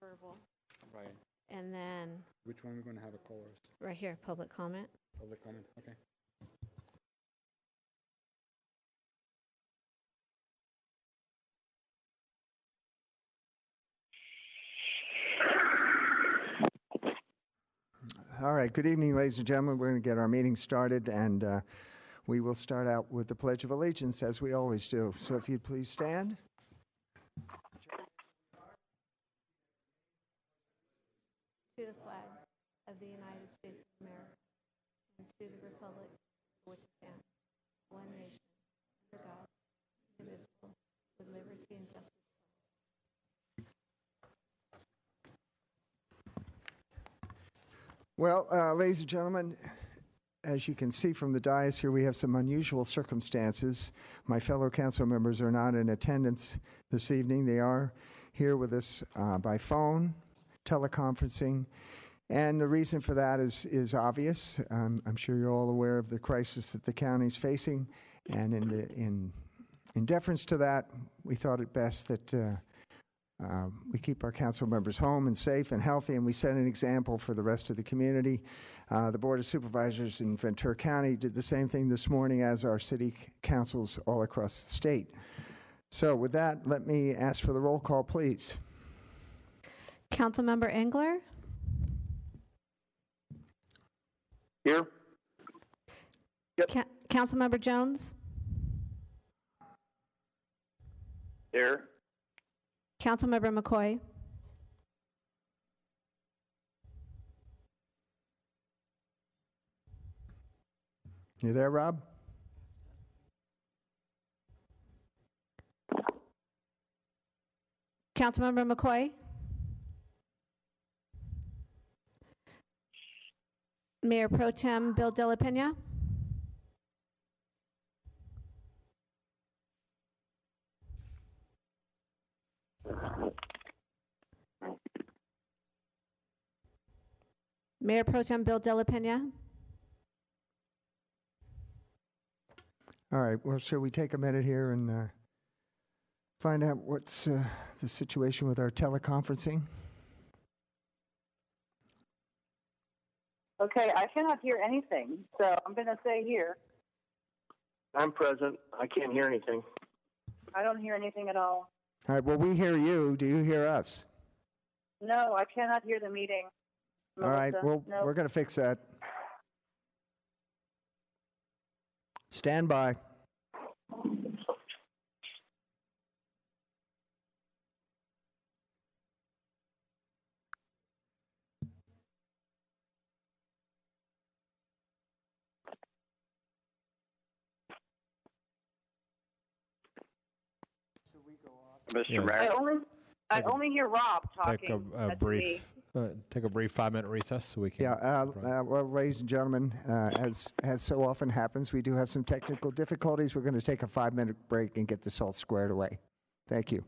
verbal. Right. And then Which one are we going to have a chorus? right here, public comment. Public comment? Okay. All right, good evening, ladies and gentlemen. We're going to get our meeting started, and we will start out with the Pledge of Allegiance, as we always do. So if you'd please stand. To the flag of the United States of America and to the republic for which it stands, one nation, under God, indivisible, with liberty and justice. Well, ladies and gentlemen, as you can see from the dais here, we have some unusual circumstances. My fellow council members are not in attendance this evening. They are here with us by phone, teleconferencing, and the reason for that is obvious. I'm sure you're all aware of the crisis that the county is facing, and in deference to that, we thought it best that we keep our council members home and safe and healthy, and we set an example for the rest of the community. The Board of Supervisors in Ventura County did the same thing this morning, as our city councils all across the state. So with that, let me ask for the roll call, please. Councilmember Engler? Here. Yep. Councilmember Jones? Here. Councilmember McCoy? You there, Rob? Councilmember McCoy? Mayor Pro Tem Bill De La Pena? Mayor Pro Tem Bill De La Pena? All right, well, shall we take a minute here and find out what's the situation with our teleconferencing? Okay, I cannot hear anything, so I'm going to say here. I'm present. I can't hear anything. I don't hear anything at all. All right, well, we hear you. Do you hear us? No, I cannot hear the meeting. All right, Melissa. well, No. we're going to fix that. Stand by. Mr. Yeah. Mayor. I only hear Rob talking. Take a That's brief me. take a brief 5-minute recess so we can. Yeah, well, ladies and gentlemen, as so often happens, we do have some technical difficulties. We're going to take a 5-minute break and get this all squared away. Thank you.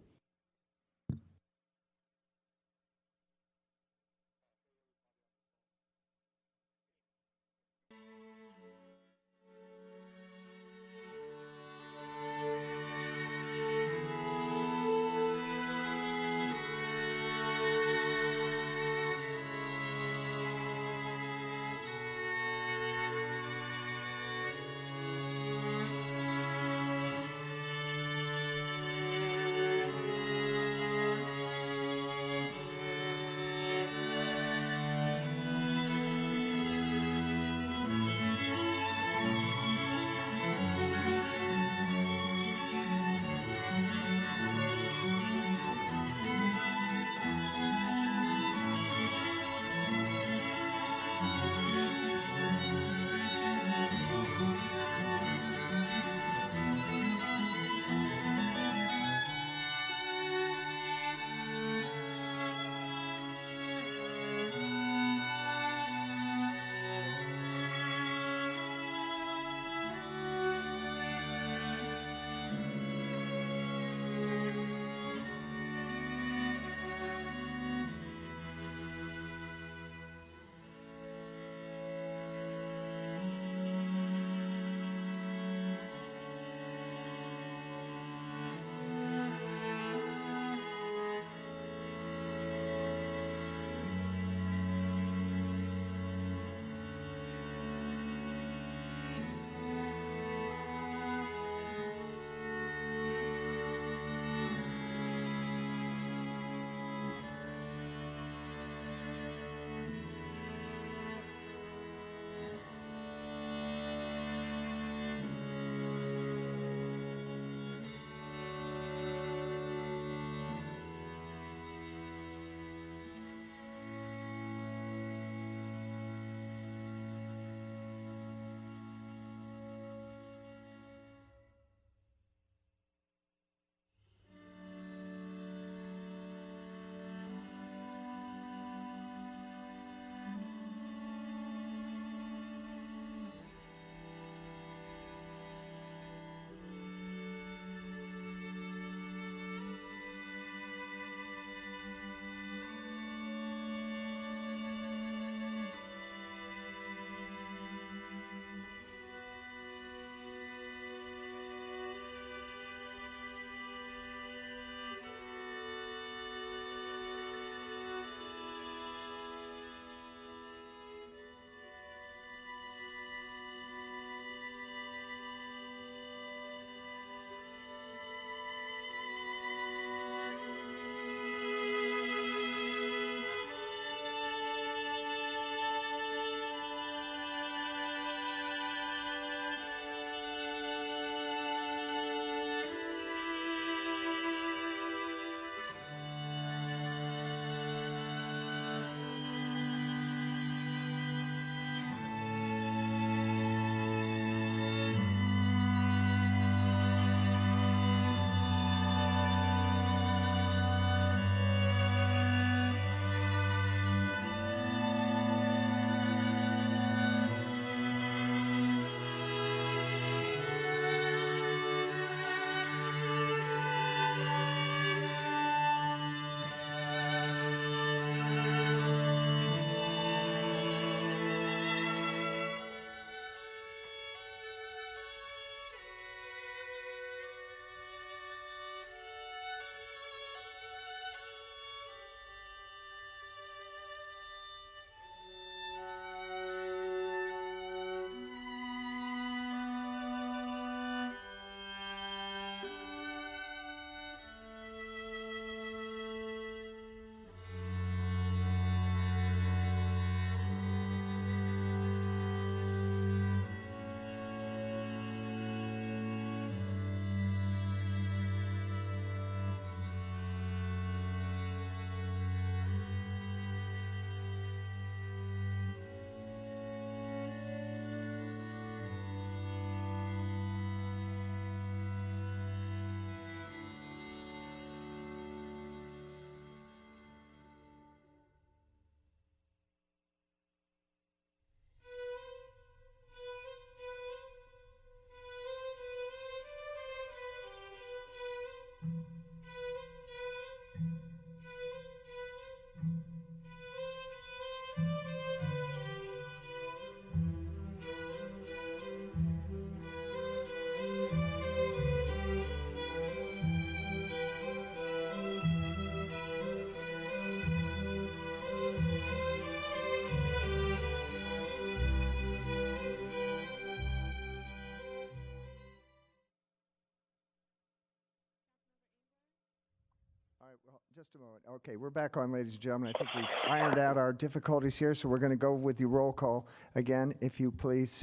right, well, just a moment. Okay, we're back on, ladies and gentlemen. I think we've ironed out our difficulties here, so we're going to go with the roll call again, if you please.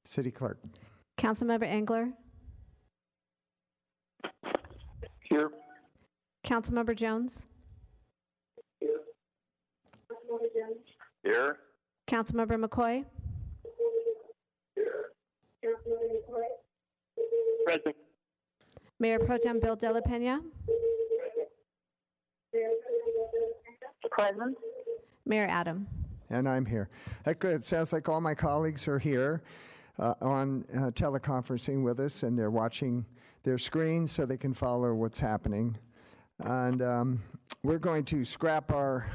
City Clerk. Councilmember Engler, Here. Councilmember Jones, Here. Councilmember McCoy, Present. Mayor Pro Tem Bill De La Pena, Present. Mayor Adam. And I'm here. Good. Sounds like all my colleagues are here on teleconferencing with us, and they're watching their screens so they can follow what's happening. And we're going to scrap our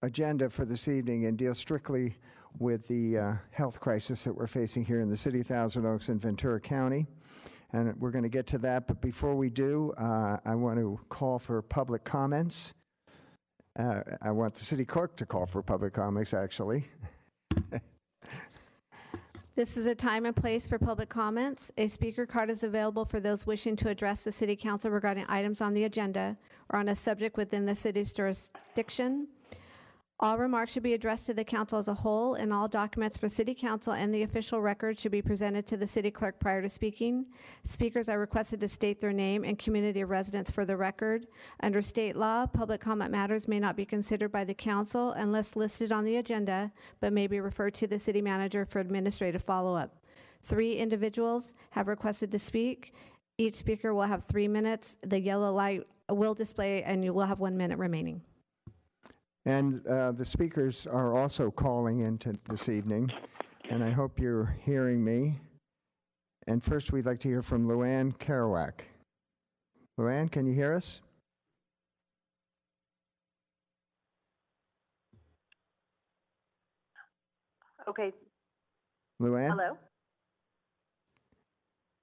agenda for this evening and deal strictly with the health crisis that we're facing here in the city of Thousand Oaks and Ventura County. And we're going to get to that. But before we do, I want to call for public comments. I want the city clerk to call for public comments, actually. This is a time and place for public comments. A speaker card is available for those wishing to address the City Council regarding items on the agenda or on a subject within the city's jurisdiction. All remarks should be addressed to the council as a whole, and all documents for City Council and the official record should be presented to the city clerk prior to speaking. Speakers are requested to state their name and community of residence for the record. Under state law, public comment matters may not be considered by the council unless listed on the agenda, but may be referred to the city manager for administrative follow-up. 3 individuals have requested to speak. Each speaker will have 3 minutes. The yellow light will display, and you will have 1 minute remaining. And the speakers are also calling in this evening, and I hope you're hearing me. And first, we'd like to hear from Luann Kerouac. Luann, can you hear us? Okay. Luann? Hello?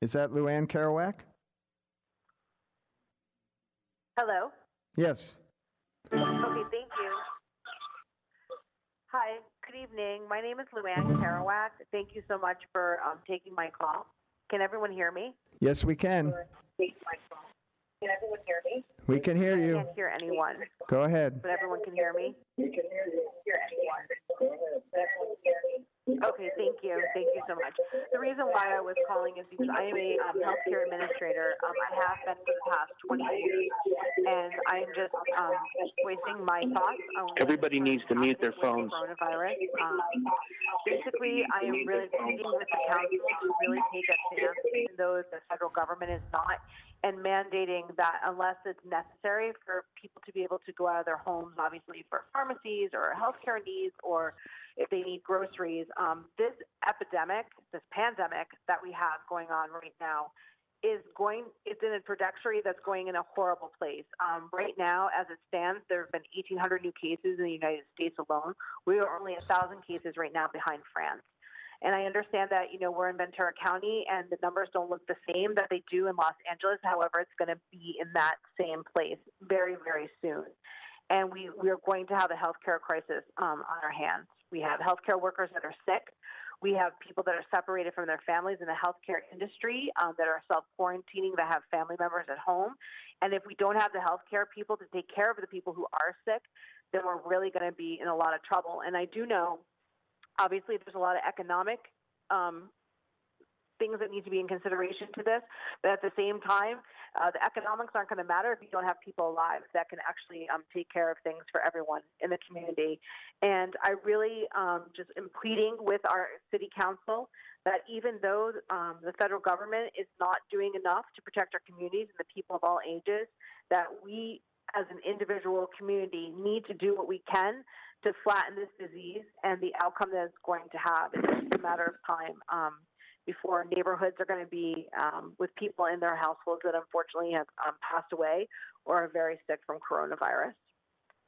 Is that Luann Kerouac? Hello? Yes. Okay, thank you. Hi, good evening. My name is Luann Kerouac. Thank you so much for taking my call. Can everyone hear me? Yes, we can. Can everyone hear me? We can hear I you. can't hear anyone, Go ahead. but everyone can hear me? Okay, thank you. Thank you so much. The reason why I was calling is because I am a healthcare administrator. I have been for the past 20 years, and I'm just voicing my thoughts on Everybody needs to mute their happening with phones. Coronavirus. Basically, I am really pleading with the council to really take a stance, even though the federal government is not, and mandating that unless it's necessary for people to be able to go out of their homes, obviously for pharmacies or healthcare needs, or if they need groceries, this epidemic, this pandemic that we have going on right now it's in a trajectory that's going in a horrible place. Right now, as it stands, there have been 1,800 new cases in the United States alone. We are only 1,000 cases right now behind France. And I understand that, we're in Ventura County and the numbers don't look the same that they do in Los Angeles. However, it's going to be in that same place very, very soon. And we are going to have a healthcare crisis on our hands. We have healthcare workers that are sick. We have people that are separated from their families in the healthcare industry that are self-quarantining, that have family members at home. And if we don't have the healthcare people to take care of the people who are sick, then we're really going to be in a lot of trouble. And I do know, obviously, there's a lot of economic things that need to be in consideration to this. But at the same time, the economics aren't going to matter if you don't have people alive that can actually take care of things for everyone in the community. And I really just am pleading with our city council that even though the federal government is not doing enough to protect our communities and the people of all ages, that we as an individual community need to do what we can to flatten this disease and the outcome that it's going to have. It's just a matter of time before neighborhoods are going to be with people in their households that unfortunately have passed away or are very sick from coronavirus.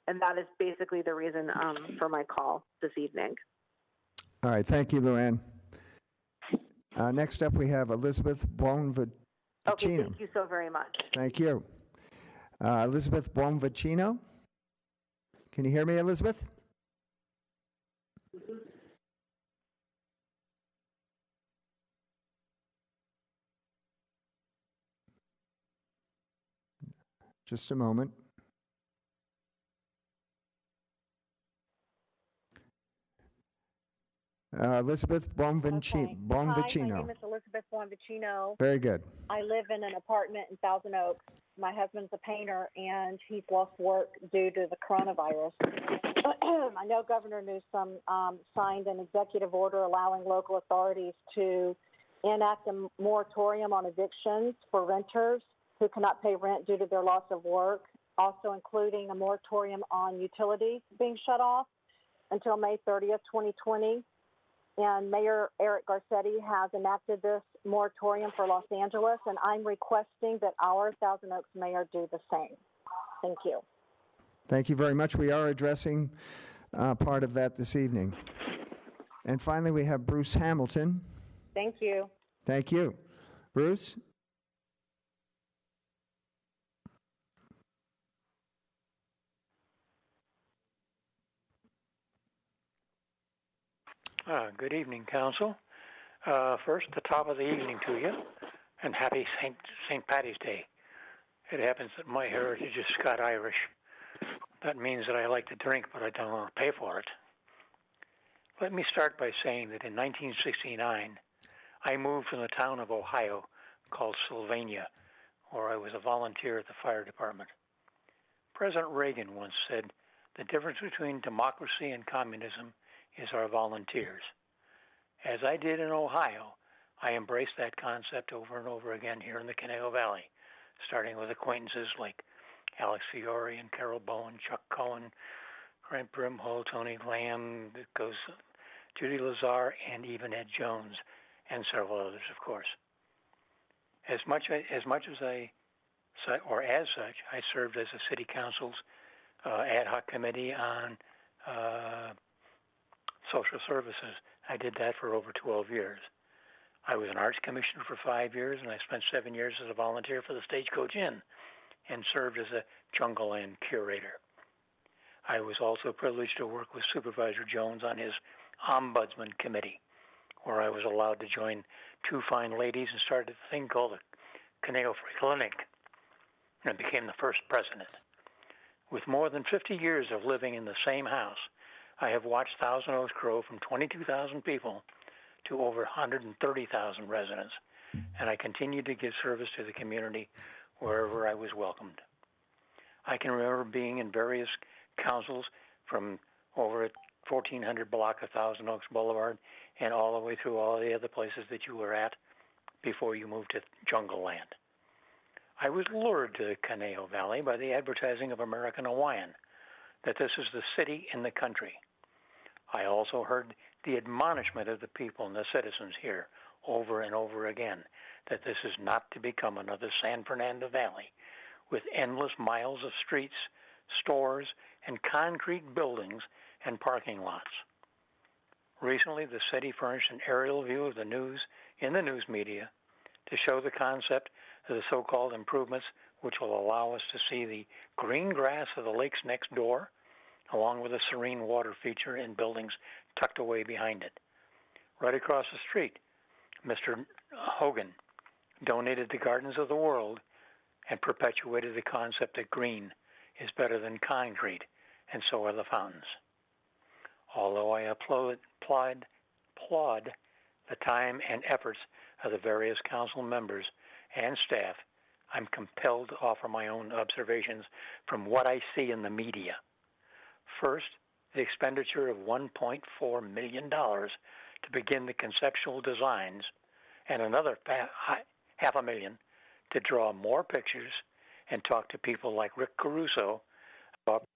And that is basically the reason for my call this evening. All right. Thank you, Luann. Next up, we have Elizabeth Buonvicino. Okay, thank you so very much. Thank you. Elizabeth Buonvicino. Can you hear me, Elizabeth? Just a moment. Elizabeth Bonvicino. Okay. Hi, my Bonvicino. name is Elizabeth Bonvicino. Very good. I live in an apartment in Thousand Oaks. My husband's a painter, and he's lost work due to the coronavirus. I know Governor Newsom signed an executive order allowing local authorities to enact a moratorium on evictions for renters who cannot pay rent due to their loss of work, also including a moratorium on utilities being shut off until May 30th, 2020. And Mayor Eric Garcetti has enacted this moratorium for Los Angeles, and I'm requesting that our Thousand Oaks mayor do the same. Thank you. Thank you very much. We are addressing part of that this evening. And finally, we have Bruce Hamilton. Thank you. Thank you. Bruce? Good evening, Council. First, the top of the evening to you, and happy St. Paddy's Day. It happens that my heritage is Scot-Irish. That means that I like to drink, but I don't want to pay for it. Let me start by saying that in 1969, I moved from the town of Ohio called Sylvania, where I was a volunteer at the fire department. President Reagan once said, "The difference between democracy and communism is our volunteers." As I did in Ohio, I embraced that concept over and over again here in the Conejo Valley, starting with acquaintances like Alex Fiore and Carol Bowen, Chuck Cohen, Grant Brimhall, Tony Lamb, it goes Judy Lazar, and even Ed Jones, and several others, of course. As such, I served as the City Council's ad hoc committee on social services. I did that for over 12 years. I was an arts commissioner for 5 years, and I spent 7 years as a volunteer for the Stagecoach Inn and served as a Jungle Land curator. I was also privileged to work with Supervisor Jones on his Ombudsman Committee, where I was allowed to join two fine ladies and started a thing called the Conejo Free Clinic, and became the first president. With more than 50 years of living in the same house, I have watched Thousand Oaks grow from 22,000 people to over 130,000 residents, and I continue to give service to the community wherever I was welcomed. I can remember being in various councils from over at 1400 block of Thousand Oaks Boulevard and all the way through all the other places that you were at before you moved to Jungle Land. I was lured to the Conejo Valley by the advertising of American Hawaiian, that this is the city in the country. I also heard the admonishment of the people and the citizens here over and over again that this is not to become another San Fernando Valley with endless miles of streets, stores, and concrete buildings and parking lots. Recently, the city furnished an aerial view of the news in the news media to show the concept of the so-called improvements which will allow us to see the green grass of the lakes next door, along with a serene water feature in buildings tucked away behind it. Right across the street, Mr. Hogan donated the Gardens of the World and perpetuated the concept that green is better than concrete, and so are the fountains. Although I applaud the time and efforts of the various council members and staff, I'm compelled to offer my own observations from what I see in the media. First, the expenditure of $1.4 million to begin the conceptual designs, and another $500,000 to draw more pictures and talk to people like Rick Caruso about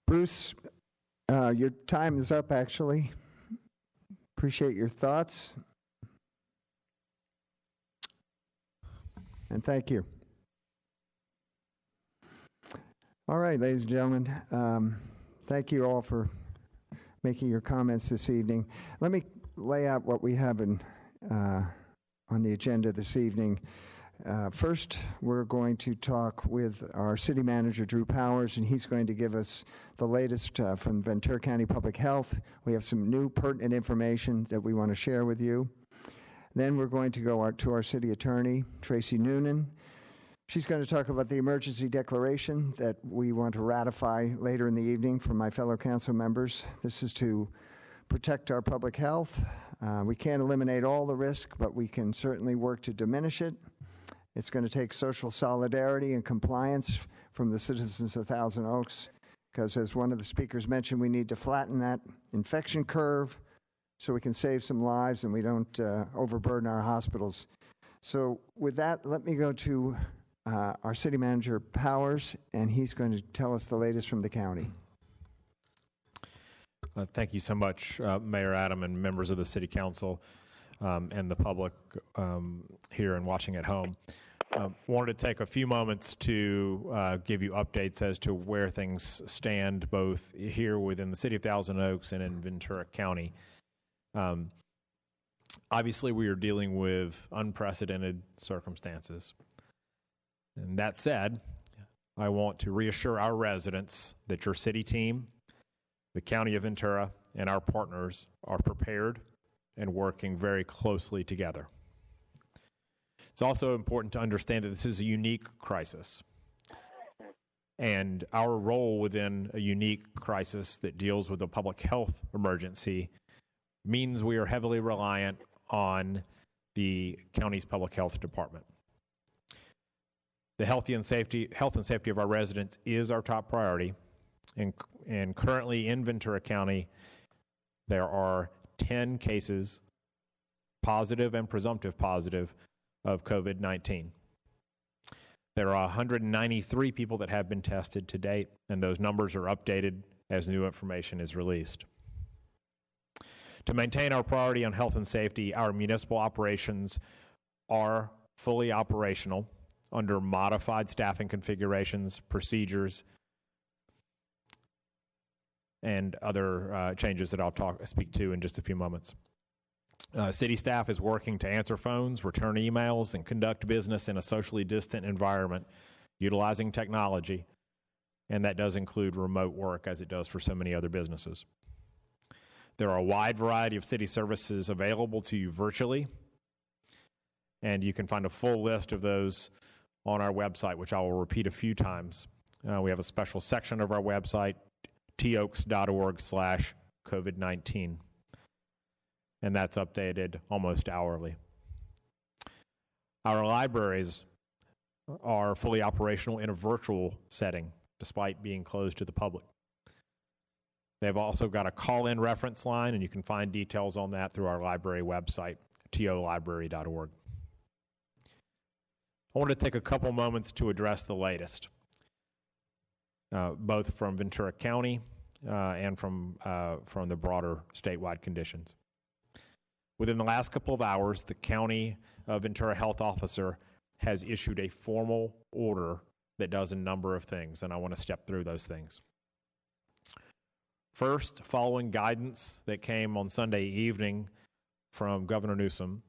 Bruce, your time is up, actually. Appreciate your thoughts. And thank you. All right, ladies and gentlemen, thank you all for making your comments this evening. Let me lay out what we have on the agenda this evening. First, we're going to talk with our city manager, Drew Powers, and he's going to give us the latest from Ventura County Public Health. We have some new pertinent information that we want to share with you. Then we're going to go to our city attorney, Tracy Noonan. She's going to talk about the emergency declaration that we want to ratify later in the evening for my fellow council members. This is to protect our public health. We can't eliminate all the risk, but we can certainly work to diminish it. It's going to take social solidarity and compliance from the citizens of Thousand Oaks, because as one of the speakers mentioned, we need to flatten that infection curve so we can save some lives and we don't overburden our hospitals. So with that, let me go to our city manager, Powers, and he's going to tell us the latest from the county. Thank you so much, Mayor Adam and members of the City Council and the public here and watching at home. Wanted to take a few moments to give you updates as to where things stand both here within the City of Thousand Oaks and in Ventura County. Obviously, we are dealing with unprecedented circumstances. And that said, I want to reassure our residents that your city team, the County of Ventura, and our partners are prepared and working very closely together. It's also important to understand that this is a unique crisis. And our role within a unique crisis that deals with a public health emergency means we are heavily reliant on the county's public health department. The health and safety of our residents is our top priority. And currently in Ventura County, there are 10 cases, positive and presumptive positive, of COVID-19. There are 193 people that have been tested to date, and those numbers are updated as new information is released. To maintain our priority on health and safety, our municipal operations are fully operational under modified staffing configurations, procedures, and other changes that I'll speak to in just a few moments. City staff is working to answer phones, return emails, and conduct business in a socially distant environment utilizing technology, and that does include remote work as it does for so many other businesses. There are a wide variety of city services available to you virtually, and you can find a full list of those on our website, which I will repeat a few times. We have a special section of our website, toaks.org/COVID-19, and that's updated almost hourly. Our libraries are fully operational in a virtual setting, despite being closed to the public. They've also got a call-in reference line, and you can find details on that through our library website, tolibrary.org. I want to take a couple moments to address the latest, both from Ventura County and from the broader statewide conditions. Within the last couple of hours, the County of Ventura Health Officer has issued a formal order that does a number of things, and I want to step through those things. First, following guidance that came on Sunday evening from Governor Newsom,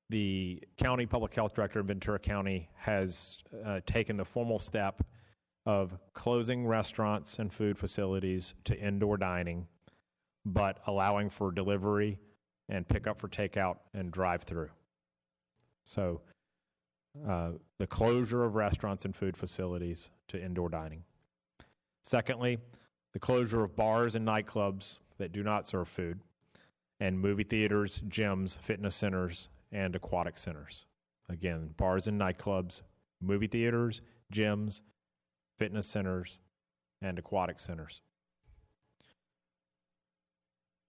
the County Public Health Director in Ventura County has taken the formal step of closing restaurants and food facilities to indoor dining, but allowing for delivery and pickup for takeout and drive-through. So the closure of restaurants and food facilities to indoor dining. Secondly, the closure of bars and nightclubs that do not serve food, and movie theaters, gyms, fitness centers, and aquatic centers. Again, bars and nightclubs, movie theaters, gyms, fitness centers, and aquatic centers.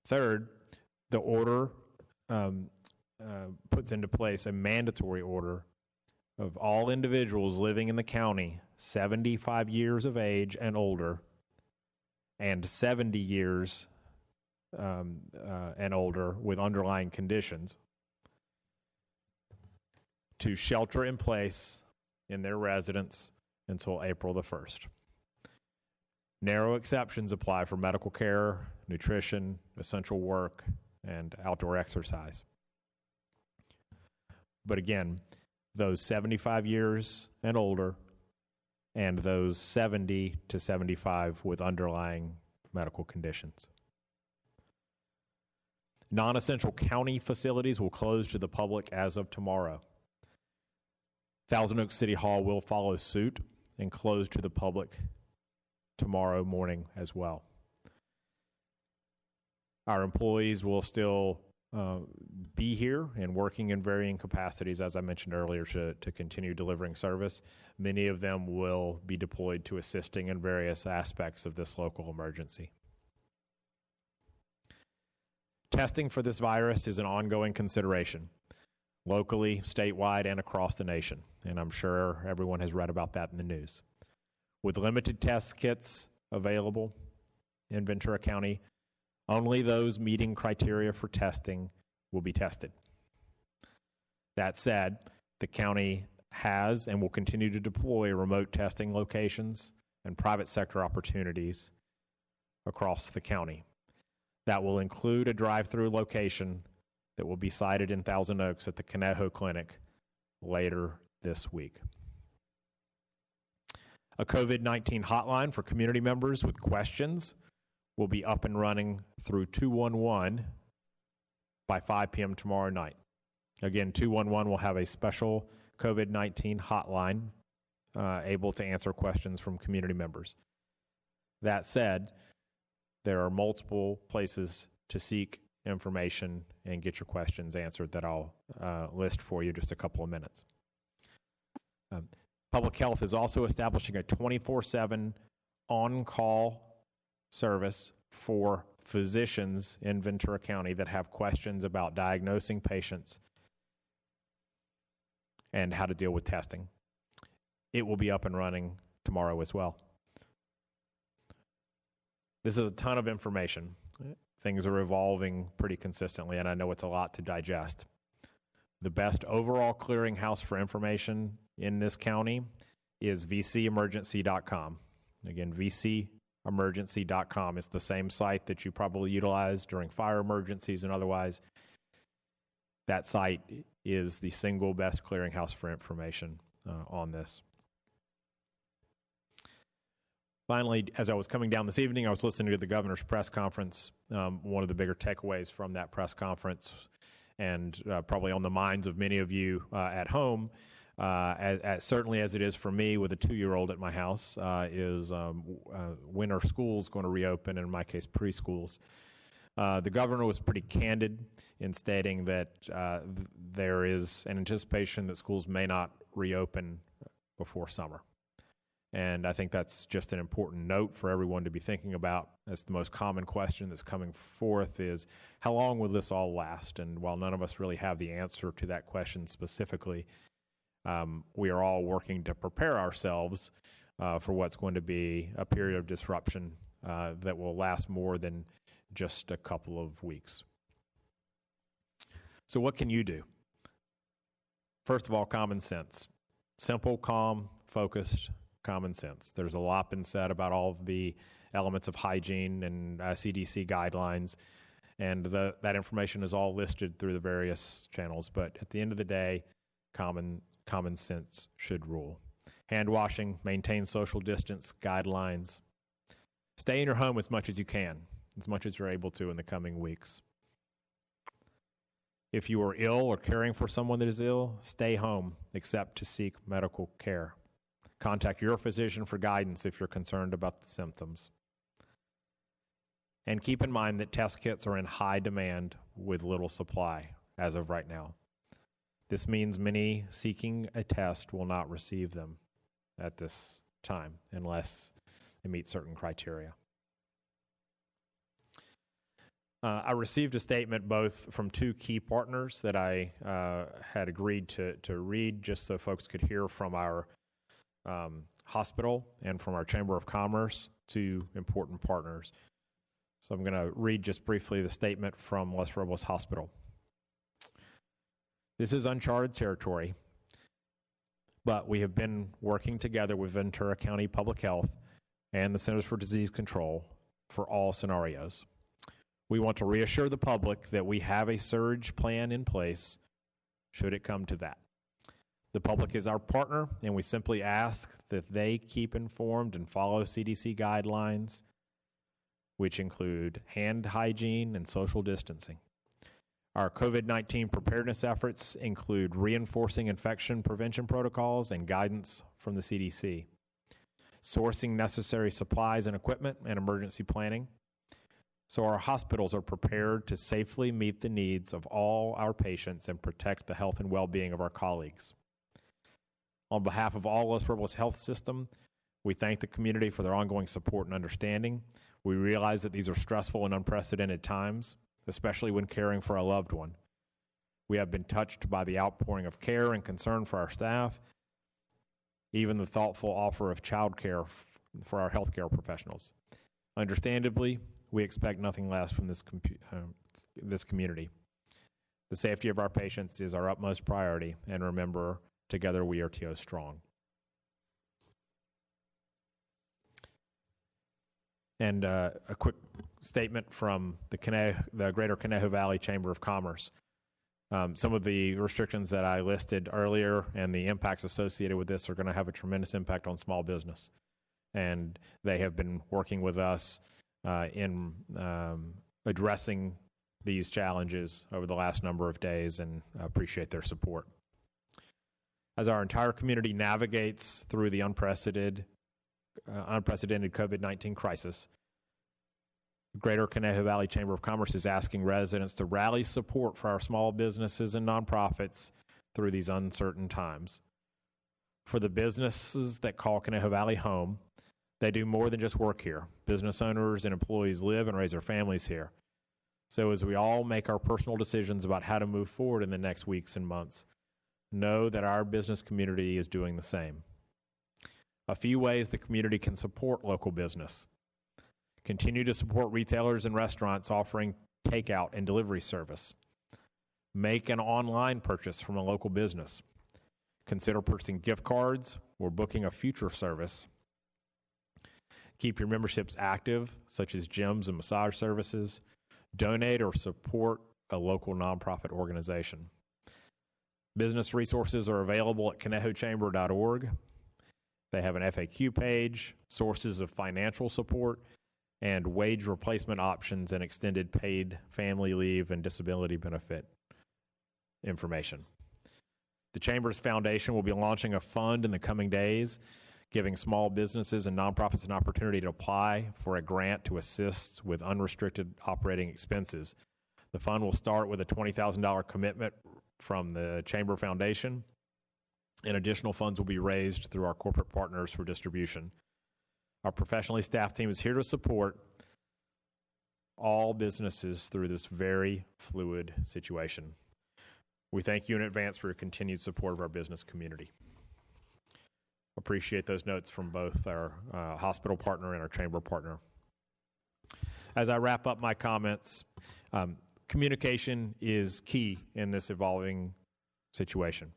Third, the order puts into place a mandatory order of all individuals living in the county 75 years of age and older and 70 years and older with underlying conditions to shelter in place in their residence until April the 1st. Narrow exceptions apply for medical care, nutrition, essential work, and outdoor exercise. But again, those 75 years and older and those 70 to 75 with underlying medical conditions. Non-essential county facilities will close to the public as of tomorrow. Thousand Oaks City Hall will follow suit and close to the public tomorrow morning as well. Our employees will still be here and working in varying capacities, as I mentioned earlier, to continue delivering service. Many of them will be deployed to assisting in various aspects of this local emergency. Testing for this virus is an ongoing consideration, locally, statewide, and across the nation, and I'm sure everyone has read about that in the news. With limited test kits available in Ventura County, only those meeting criteria for testing will be tested. That said, the county has and will continue to deploy remote testing locations and private sector opportunities across the county. That will include a drive-through location that will be sited in Thousand Oaks at the Conejo Clinic later this week. A COVID-19 hotline for community members with questions will be up and running through 211 by 5 p.m. tomorrow night. Again, 211 will have a special COVID-19 hotline able to answer questions from community members. That said, there are multiple places to seek information and get your questions answered that I'll list for you in just a couple of minutes. Public Health is also establishing a 24/7 on-call service for physicians in Ventura County that have questions about diagnosing patients and how to deal with testing. It will be up and running tomorrow as well. This is a ton of information. Things are evolving pretty consistently, and I know it's a lot to digest. The best overall clearinghouse for information in this county is vcemergency.com. Again, vcemergency.com is the same site that you probably utilize during fire emergencies and otherwise. That site is the single best clearinghouse for information on this. Finally, as I was coming down this evening, I was listening to the governor's press conference. One of the bigger takeaways from that press conference, and probably on the minds of many of you at home, certainly as it is for me with a 2-year-old at my house, is when are schools going to reopen, in my case, preschools. The governor was pretty candid in stating that there is an anticipation that schools may not reopen before summer. And I think that's just an important note for everyone to be thinking about. That's the most common question that's coming forth is, how long will this all last? And while none of us really have the answer to that question specifically, we are all working to prepare ourselves for what's going to be a period of disruption that will last more than just a couple of weeks. So what can you do? First of all, common sense. Simple, calm, focused common sense. There's a lot been said about all of the elements of hygiene and CDC guidelines, and that information is all listed through the various channels. But at the end of the day, common sense should rule. Hand washing, maintain social distance guidelines. Stay in your home as much as you can, as much as you're able to in the coming weeks. If you are ill or caring for someone that is ill, stay home except to seek medical care. Contact your physician for guidance if you're concerned about the symptoms. And keep in mind that test kits are in high demand with little supply as of right now. This means many seeking a test will not receive them at this time unless they meet certain criteria. I received a statement both from two key partners that I had agreed to read just so folks could hear from our hospital and from our Chamber of Commerce, two important partners. So I'm going to read just briefly the statement from Los Robles Hospital. This is uncharted territory, but we have been working together with Ventura County Public Health and the Centers for Disease Control for all scenarios. We want to reassure the public that we have a surge plan in place should it come to that. The public is our partner, and we simply ask that they keep informed and follow CDC guidelines, which include hand hygiene and social distancing. Our COVID-19 preparedness efforts include reinforcing infection prevention protocols and guidance from the CDC, sourcing necessary supplies and equipment, and emergency planning, so our hospitals are prepared to safely meet the needs of all our patients and protect the health and well-being of our colleagues. On behalf of all Los Robles Health System, we thank the community for their ongoing support and understanding. We realize that these are stressful and unprecedented times, especially when caring for a loved one. We have been touched by the outpouring of care and concern for our staff, even the thoughtful offer of child care for our healthcare professionals. Understandably, we expect nothing less from this community. The safety of our patients is our utmost priority, and remember, together we are TO strong. And a quick statement from the Greater Conejo Valley Chamber of Commerce. Some of the restrictions that I listed earlier and the impacts associated with this are going to have a tremendous impact on small business. And they have been working with us in addressing these challenges over the last number of days, and I appreciate their support. As our entire community navigates through the unprecedented COVID-19 crisis, Greater Conejo Valley Chamber of Commerce is asking residents to rally support for our small businesses and nonprofits through these uncertain times. For the businesses that call Conejo Valley home, they do more than just work here. Business owners and employees live and raise their families here. So as we all make our personal decisions about how to move forward in the next weeks and months, know that our business community is doing the same. A few ways the community can support local business. Continue to support retailers and restaurants offering takeout and delivery service. Make an online purchase from a local business. Consider purchasing gift cards or booking a future service. Keep your memberships active, such as gyms and massage services. Donate or support a local nonprofit organization. Business resources are available at ConejoChamber.org. They have an FAQ page, sources of financial support, and wage replacement options and extended paid family leave and disability benefit information. The Chamber's Foundation will be launching a fund in the coming days, giving small businesses and nonprofits an opportunity to apply for a grant to assist with unrestricted operating expenses. The fund will start with a $20,000 commitment from the Chamber Foundation, and additional funds will be raised through our corporate partners for distribution. Our professionally staffed team is here to support all businesses through this very fluid situation. We thank you in advance for your continued support of our business community. Appreciate those notes from both our hospital partner and our chamber partner. As I wrap up my comments, communication is key in this evolving situation.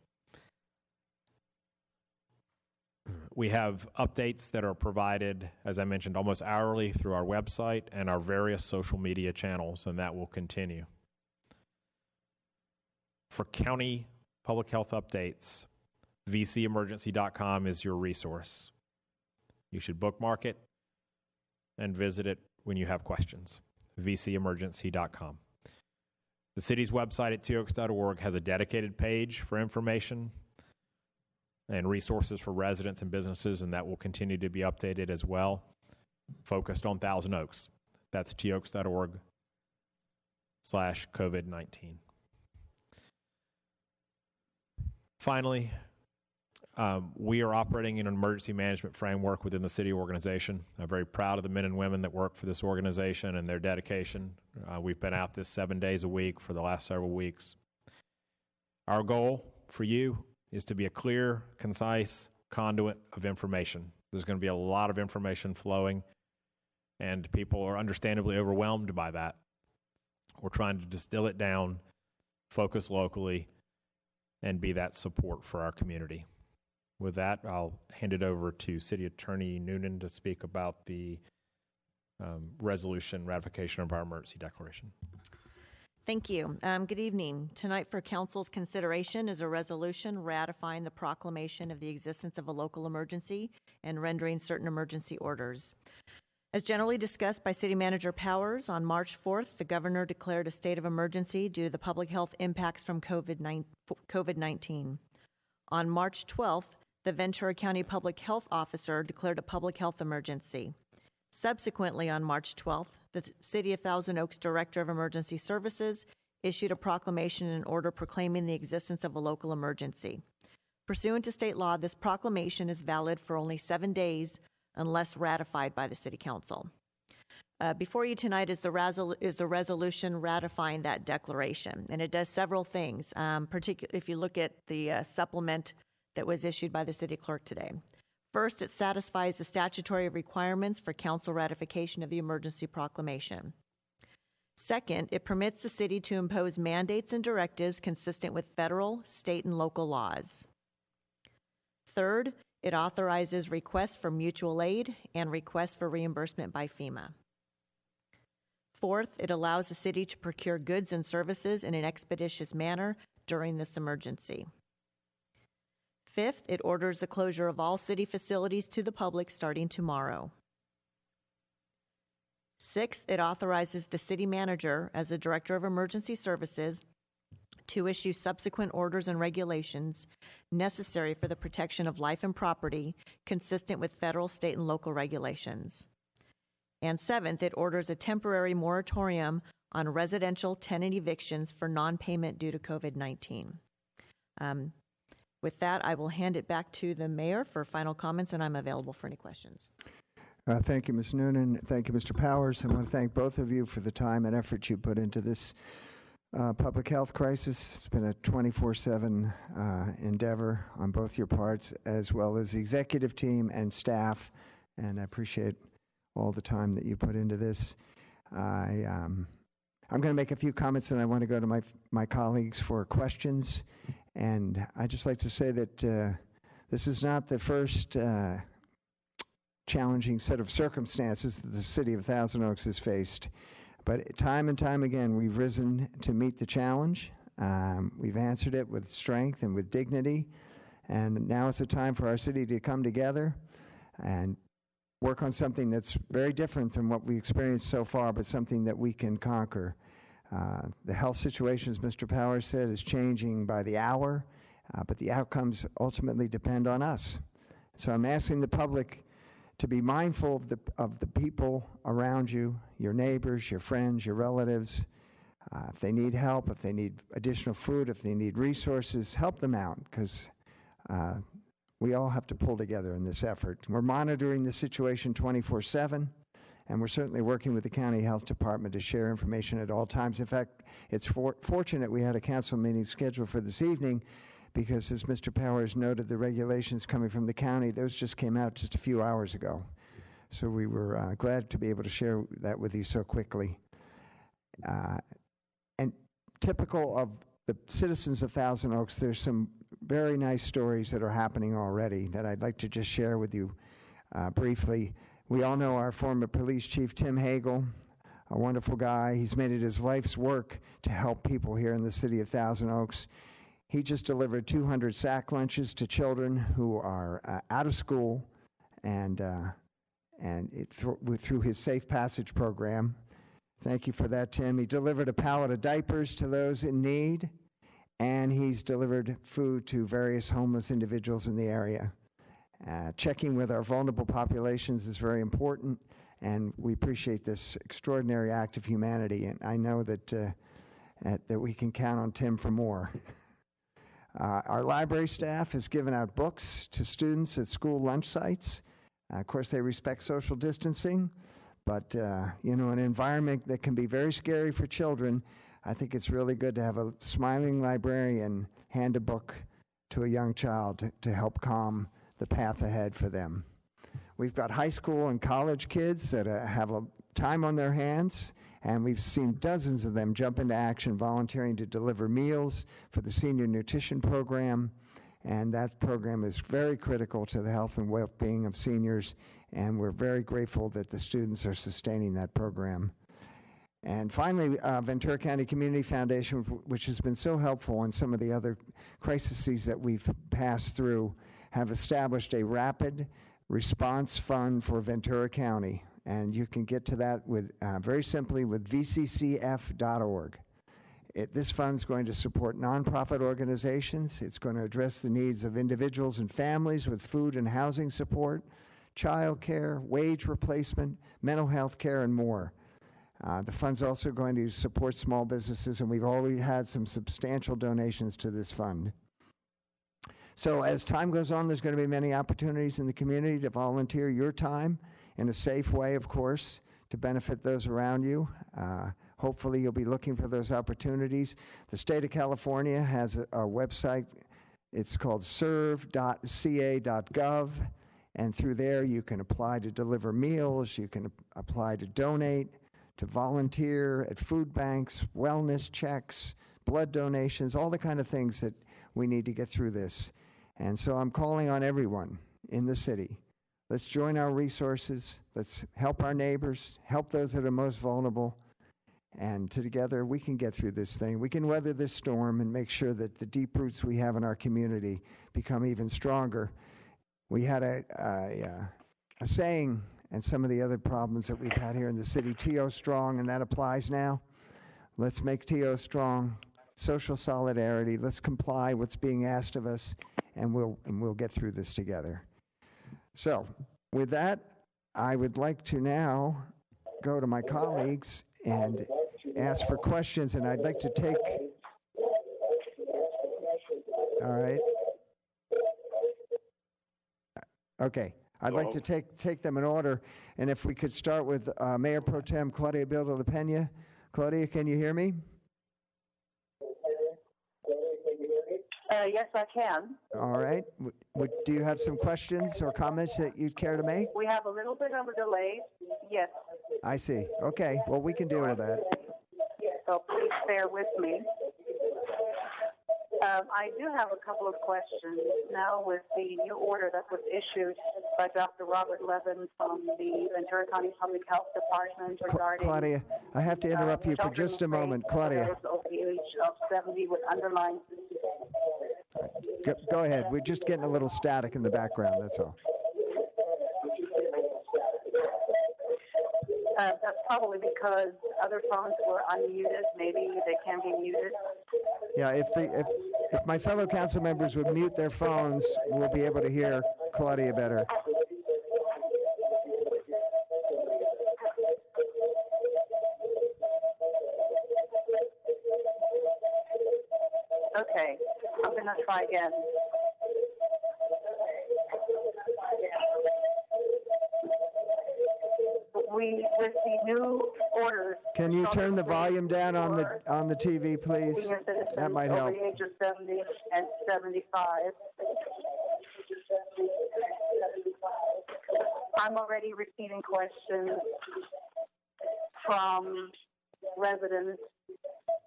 We have updates that are provided, as I mentioned, almost hourly through our website and our various social media channels, and that will continue. For county public health updates, vcemergency.com is your resource. You should bookmark it and visit it when you have questions, vcemergency.com. The city's website at toaks.org has a dedicated page for information and resources for residents and businesses, and that will continue to be updated as well, focused on Thousand Oaks. That's toaks.org/COVID-19. Finally, we are operating in an emergency management framework within the city organization. I'm very proud of the men and women that work for this organization and their dedication. We've been out this 7 days a week for the last several weeks. Our goal for you is to be a clear, concise conduit of information. There's going to be a lot of information flowing, and people are understandably overwhelmed by that. We're trying to distill it down, focus locally, and be that support for our community. With that, I'll hand it over to City Attorney Noonan to speak about the resolution ratification of our emergency declaration. Thank you. Good evening. Tonight for Council's consideration is a resolution ratifying the proclamation of the existence of a local emergency and rendering certain emergency orders. As generally discussed by City Manager Powers, on March 4th, the governor declared a state of emergency due to the public health impacts from COVID-19. On March 12th, the Ventura County Public Health Officer declared a public health emergency. Subsequently, on March 12th, the City of Thousand Oaks Director of Emergency Services issued a proclamation and order proclaiming the existence of a local emergency. Pursuant to state law, this proclamation is valid for only 7 days unless ratified by the City Council. Before you tonight is the resolution ratifying that declaration, and it does several things, particularly if you look at the supplement that was issued by the City Clerk today. First, it satisfies the statutory requirements for council ratification of the emergency proclamation. Second, it permits the city to impose mandates and directives consistent with federal, state, and local laws. Third, it authorizes requests for mutual aid and requests for reimbursement by FEMA. Fourth, it allows the city to procure goods and services in an expeditious manner during this emergency. Fifth, it orders the closure of all city facilities to the public starting tomorrow. Sixth, it authorizes the city manager, as the director of emergency services, to issue subsequent orders and regulations necessary for the protection of life and property consistent with federal, state, and local regulations. And seventh, it orders a temporary moratorium on residential tenant evictions for non-payment due to COVID-19. With that, I will hand it back to the mayor for final comments, and I'm available for any questions. Thank you, Ms. Noonan. Thank you, Mr. Powers. I want to thank both of you for the time and effort you put into this public health crisis. It's been a 24/7 endeavor on both your parts, as well as the executive team and staff, and I appreciate all the time that you put into this. I'm going to make a few comments, and I want to go to my colleagues for questions. And I'd just like to say that this is not the first challenging set of circumstances that the city of Thousand Oaks has faced. But time and time again, we've risen to meet the challenge. We've answered it with strength and with dignity. And now it's a time for our city to come together and work on something that's very different than what we experienced so far, but something that we can conquer. The health situation, as Mr. Powers said, is changing by the hour, but the outcomes ultimately depend on us. So I'm asking the public to be mindful of the people around you, your neighbors, your friends, your relatives. If they need help, if they need additional food, if they need resources, help them out, because we all have to pull together in this effort. We're monitoring the situation 24/7, and we're certainly working with the county health department to share information at all times. In fact, it's fortunate we had a council meeting scheduled for this evening, because as Mr. Powers noted, the regulations coming from the county, those just came out just a few hours ago. So we were glad to be able to share that with you so quickly. And typical of the citizens of Thousand Oaks, there's some very nice stories that are happening already that I'd like to just share with you briefly. We all know our former police chief, Tim Hagel, a wonderful guy. He's made it his life's work to help people here in the city of Thousand Oaks. He just delivered 200 sack lunches to children who are out of school, and through his Safe Passage program. Thank you for that, Tim. He delivered a pallet of diapers to those in need, and he's delivered food to various homeless individuals in the area. Checking with our vulnerable populations is very important, and we appreciate this extraordinary act of humanity, and I know that we can count on Tim for more. Our library staff has given out books to students at school lunch sites. Of course, they respect social distancing, but an environment that can be very scary for children, I think it's really good to have a smiling librarian hand a book to a young child to help calm the path ahead for them. We've got high school and college kids that have a time on their hands, and we've seen dozens of them jump into action volunteering to deliver meals for the senior nutrition program, and that program is very critical to the health and well-being of seniors, and we're very grateful that the students are sustaining that program. And finally, Ventura County Community Foundation, which has been so helpful in some of the other crises that we've passed through, have established a rapid response fund for Ventura County. And you can get to that with very simply with vccf.org. This fund's going to support nonprofit organizations. It's going to address the needs of individuals and families with food and housing support, child care, wage replacement, mental health care, and more. The fund's also going to support small businesses, and we've already had some substantial donations to this fund. So as time goes on, there's going to be many opportunities in the community to volunteer your time in a safe way, of course, to benefit those around you. Hopefully you'll be looking for those opportunities. The state of California has a website. It's called serve.ca.gov, and through there you can apply to deliver meals, you can apply to donate, to volunteer at food banks, wellness checks, blood donations, all the kind of things that we need to get through this. And so I'm calling on everyone in the city. Let's join our resources. Let's help our neighbors, help those that are most vulnerable. And together we can get through this thing. We can weather this storm and make sure that the deep roots we have in our community become even stronger. We had a saying, and some of the other problems that we've had here in the city, TO strong, and that applies now. Let's make TO strong. Social solidarity. Let's comply what's being asked of us, and we'll get through this together. So, with that, I would like to now go to my colleagues and ask for questions, and I'd like to take. All right. Okay. I'd like to take them in order, and if we could start with Mayor Pro Tem Claudia Bildo de Pena. Claudia, can you hear me? Yes, I can. All right. Do you have some questions or comments that you'd care to make? We have a little bit of a delay. Yes. I see. Okay. Well, we can deal with that. So please bear with me. I do have a couple of questions now with the new order that was issued by Dr. Robert Levin from the Ventura County Public Health Department regarding Claudia, I have to interrupt you for just a moment. Claudia. Over the age of 70 with underlying. Go ahead. We're just getting a little static in the background, that's all. That's probably because other phones were unmuted. Maybe they can be muted. Yeah, if my fellow council members would mute their phones, we'll be able to hear Claudia better. Okay, I'm going to try again. With the new orders. Can you turn the volume down on the TV, please? That might help. Over the age of 70 and 75. I'm already receiving questions from residents.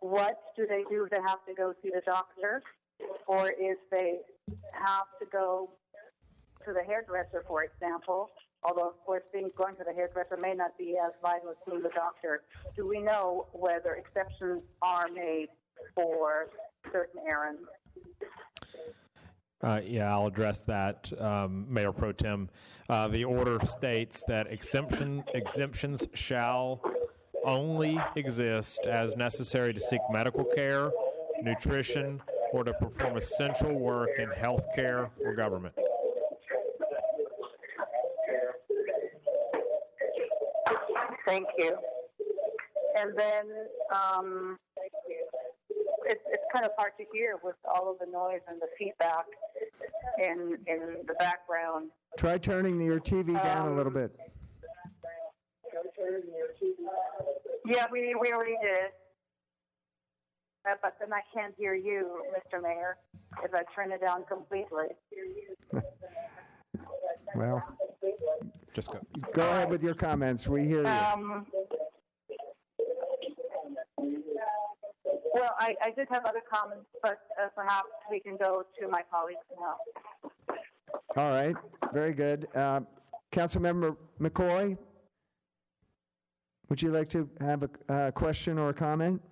What do they do if they have to go see the doctor, or if they have to go to the hairdresser, for example? Although, of course, going to the hairdresser may not be as vital as seeing the doctor. Do we know whether exceptions are made for certain errands? Yeah, I'll address that, Mayor Pro Tem. The order states that exemptions shall only exist as necessary to seek medical care, nutrition, or to perform essential work in health care or government. Thank you. And then it's kind of hard to hear with all of the noise and the feedback in the background. Try turning your TV down a little bit. Yeah, we already did. But then I can't hear you, Mr. Mayor, if I turn it down completely. Well, just go ahead with your comments. We hear you. Well, I did have other comments, but perhaps we can go to my colleagues now. All right. Very good. Councilmember McCoy, would you like to have a question or a comment?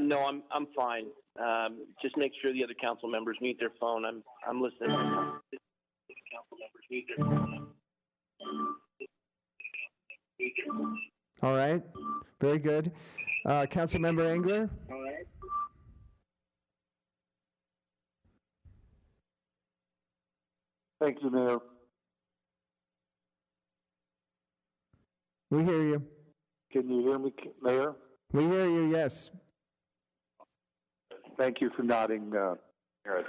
No, I'm fine. Just make sure the other council members mute their phone. I'm listening. All right, very good. Councilmember Engler? Thank you, Mayor. We hear you. Can you hear me, Mayor? We hear you, yes. Thank you for nodding,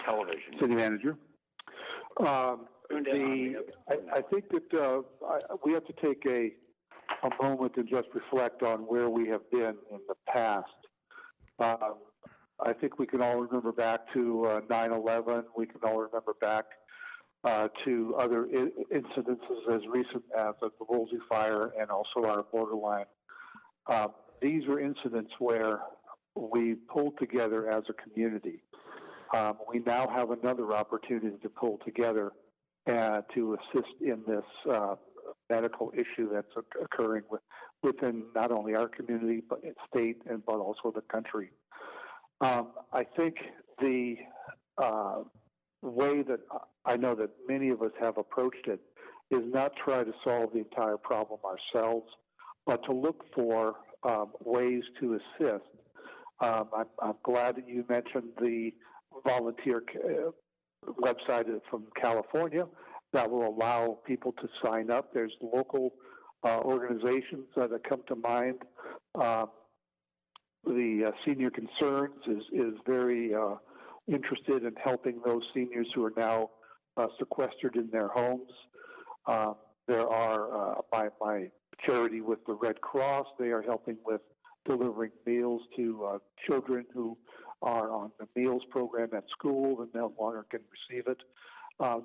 television. City Manager. I think that we have to take a moment and just reflect on where we have been in the past. I think we can all remember back to 9/11. We can all remember back to other incidences as recent as the Woolsey fire and also our borderline. These were incidents where we pulled together as a community. We now have another opportunity to pull together to assist in this medical issue that's occurring within not only our community, but in state but also the country. I think the way that I know that many of us have approached it is not try to solve the entire problem ourselves, but to look for ways to assist. I'm glad that you mentioned the volunteer website from California that will allow people to sign up. There's local organizations that come to mind. The Senior Concerns is very interested in helping those seniors who are now sequestered in their homes. There are my charity with the Red Cross. They are helping with delivering meals to children who are on the meals program at school and no longer can receive it.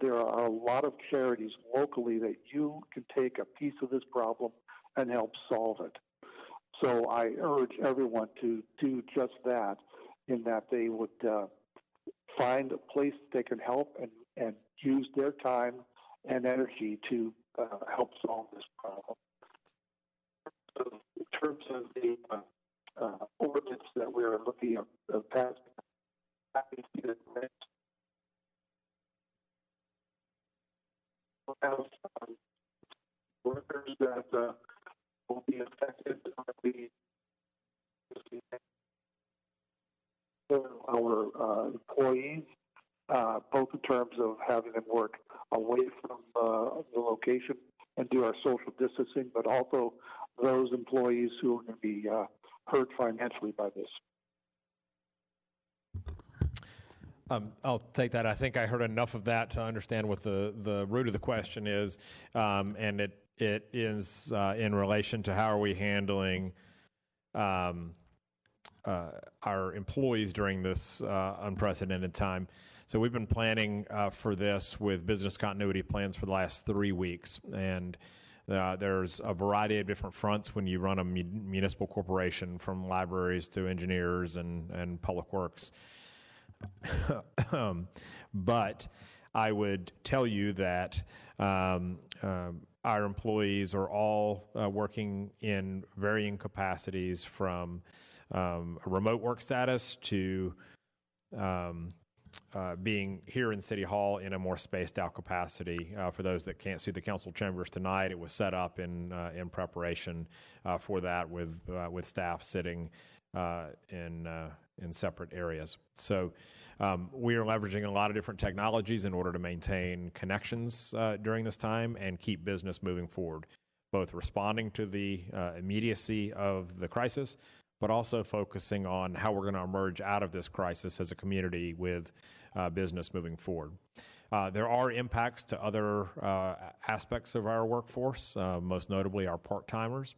There are a lot of charities locally that you can take a piece of this problem and help solve it. So I urge everyone to do just that, in that they would find a place they can help and use their time and energy to help solve this problem. So in terms of the ordinance that we're looking at passing, happy to see that we'll have workers that will be affected by our employees, both in terms of having them work away from the location and do our social distancing, but also those employees who are going to be hurt financially by this. I'll take that. I think I heard enough of that to understand what the root of the question is, and it is in relation to how are we handling our employees during this unprecedented time. So we've been planning for this with business continuity plans for the last 3 weeks, and there's a variety of different fronts when you run a municipal corporation, from libraries to engineers and public works. But I would tell you that our employees are all working in varying capacities, from a remote work status to being here in City Hall in a more spaced out capacity. For those that can't see the council chambers tonight, it was set up in preparation for that, with staff sitting in separate areas. So we are leveraging a lot of different technologies in order to maintain connections during this time and keep business moving forward, both responding to the immediacy of the crisis, but also focusing on how we're going to emerge out of this crisis as a community with business moving forward. There are impacts to other aspects of our workforce, most notably our part-timers,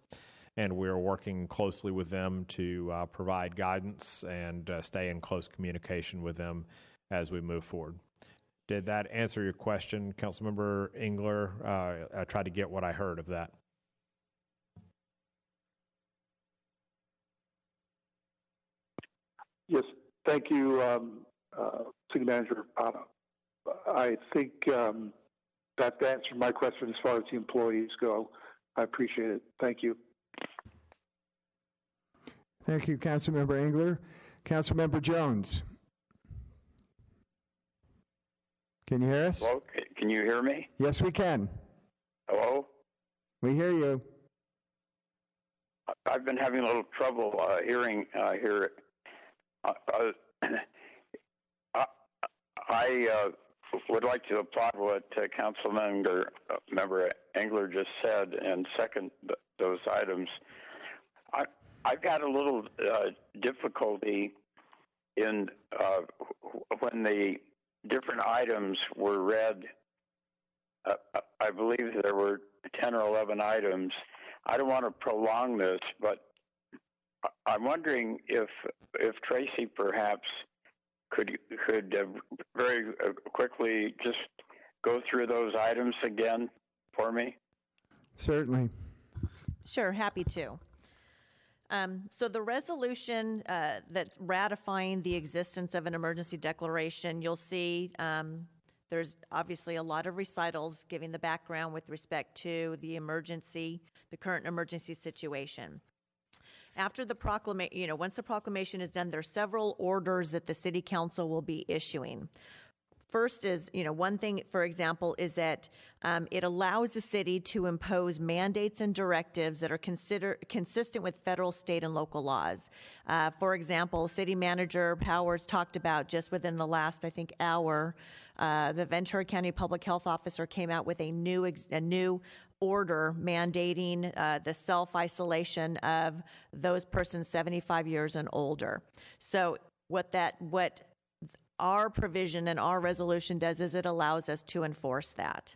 and we're working closely with them to provide guidance and stay in close communication with them as we move forward. Did that answer your question, Councilmember Engler? I tried to get what I heard of that. Yes, thank you, City Manager. I think that answered my question as far as the employees go. I appreciate it. Thank you. Thank you, Councilmember Engler. Councilmember Jones. Can you hear us? Well, Can you hear me? Yes, we can. Hello? We hear you. I've been having a little trouble hearing here. I would like to applaud what Member Engler just said and second those items. I've got a little difficulty in when the different items were read. I believe there were 10 or 11 items. I don't want to prolong this, but I'm wondering if Tracy perhaps could very quickly just go through those items again for me. Certainly. Sure, happy to. So the resolution that's ratifying the existence of an emergency declaration, you'll see there's obviously a lot of recitals giving the background with respect to the current emergency situation. After the proclamation, once the proclamation is done, there are several orders that the City Council will be issuing. First is, one thing, for example, is that it allows the city to impose mandates and directives that are consistent with federal, state, and local laws. For example, City Manager Powers talked about just within the last, I think, hour, the Ventura County Public Health Officer came out with a new order mandating the self-isolation of those persons 75 years and older. So what our provision and our resolution does is it allows us to enforce that.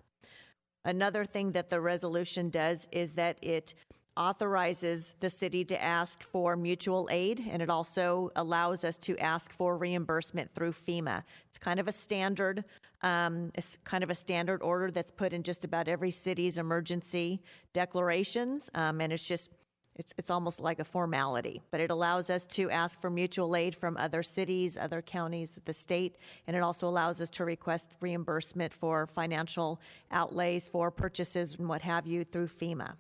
Another thing that the resolution does is that it authorizes the city to ask for mutual aid, and it also allows us to ask for reimbursement through FEMA. It's kind of a standard order that's put in just about every city's emergency declarations, and it's almost like a formality, but it allows us to ask for mutual aid from other cities, other counties, the state, and it also allows us to request reimbursement for financial outlays for purchases and what have you through FEMA.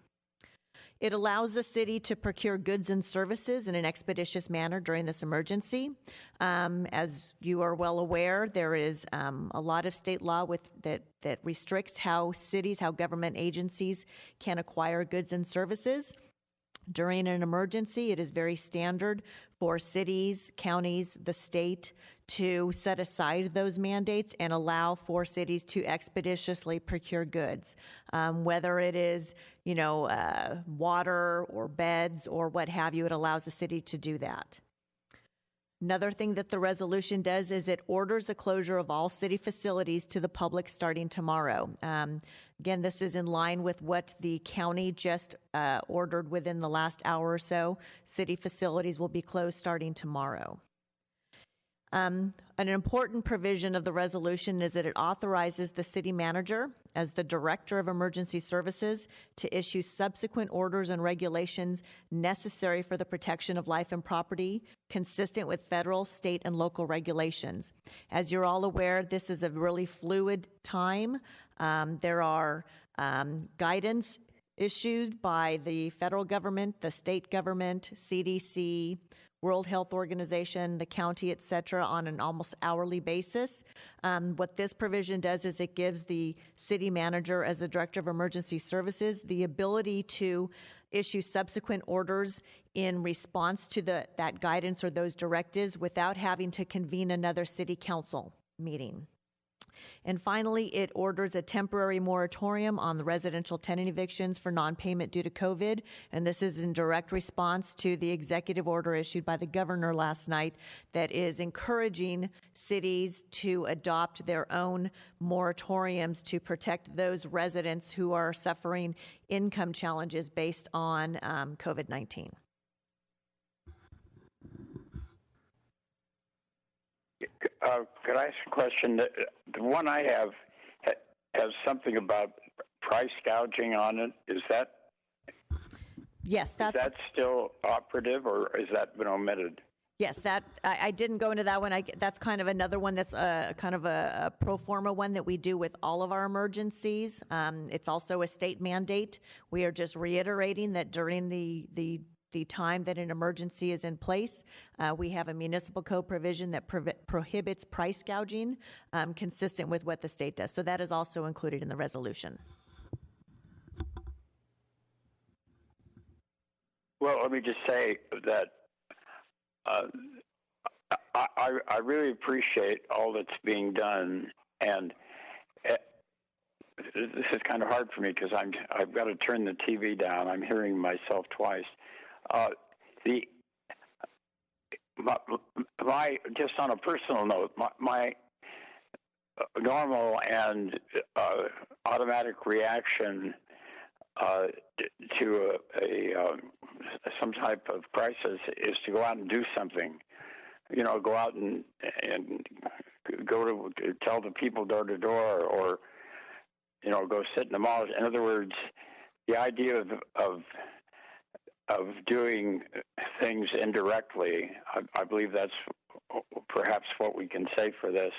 It allows the city to procure goods and services in an expeditious manner during this emergency. As you are well aware, there is a lot of state law that restricts how government agencies can acquire goods and services. During an emergency, it is very standard for cities, counties, the state to set aside those mandates and allow for cities to expeditiously procure goods, whether it is, water or beds or what have you. It allows the city to do that. Another thing that the resolution does is it orders the closure of all city facilities to the public starting tomorrow. Again, this is in line with what the county just ordered within the last hour or so. City facilities will be closed starting tomorrow. An important provision of the resolution is that it authorizes the city manager as the director of emergency services to issue subsequent orders and regulations necessary for the protection of life and property, consistent with federal, state, and local regulations. As you're all aware, this is a really fluid time. There are guidance issued by the federal government, the state government, CDC, World Health Organization, the county, et cetera, on an almost hourly basis. What this provision does is it gives the city manager, as the director of emergency services, the ability to issue subsequent orders in response to that guidance or those directives without having to convene another city council meeting. And finally, it orders a temporary moratorium on the residential tenant evictions for non-payment due to COVID. And this is in direct response to the executive order issued by the governor last night that is encouraging cities to adopt their own moratoriums to protect those residents who are suffering income challenges based on COVID-19. Could I ask a question? The one I have has something about price gouging on it. Is that still operative, or has that been omitted? Yes, that I didn't go into that one. That's kind of another one that's kind of a pro forma one that we do with all of our emergencies. It's also a state mandate. We are just reiterating that during the the time that an emergency is in place. We have a municipal code provision that prohibits price gouging, consistent with what the state does. So that is also included in the resolution. Well, let me just say that I really appreciate all that's being done, and this is kind of hard for me because I've got to turn the TV down. I'm hearing myself twice. My just on a personal note, my normal and automatic reaction to some type of crisis is to go out and do something. You know, go out and go to tell the people door to door, or you know, go sit in the malls. In other words, the idea of doing things indirectly, I believe that's perhaps what we can say for this,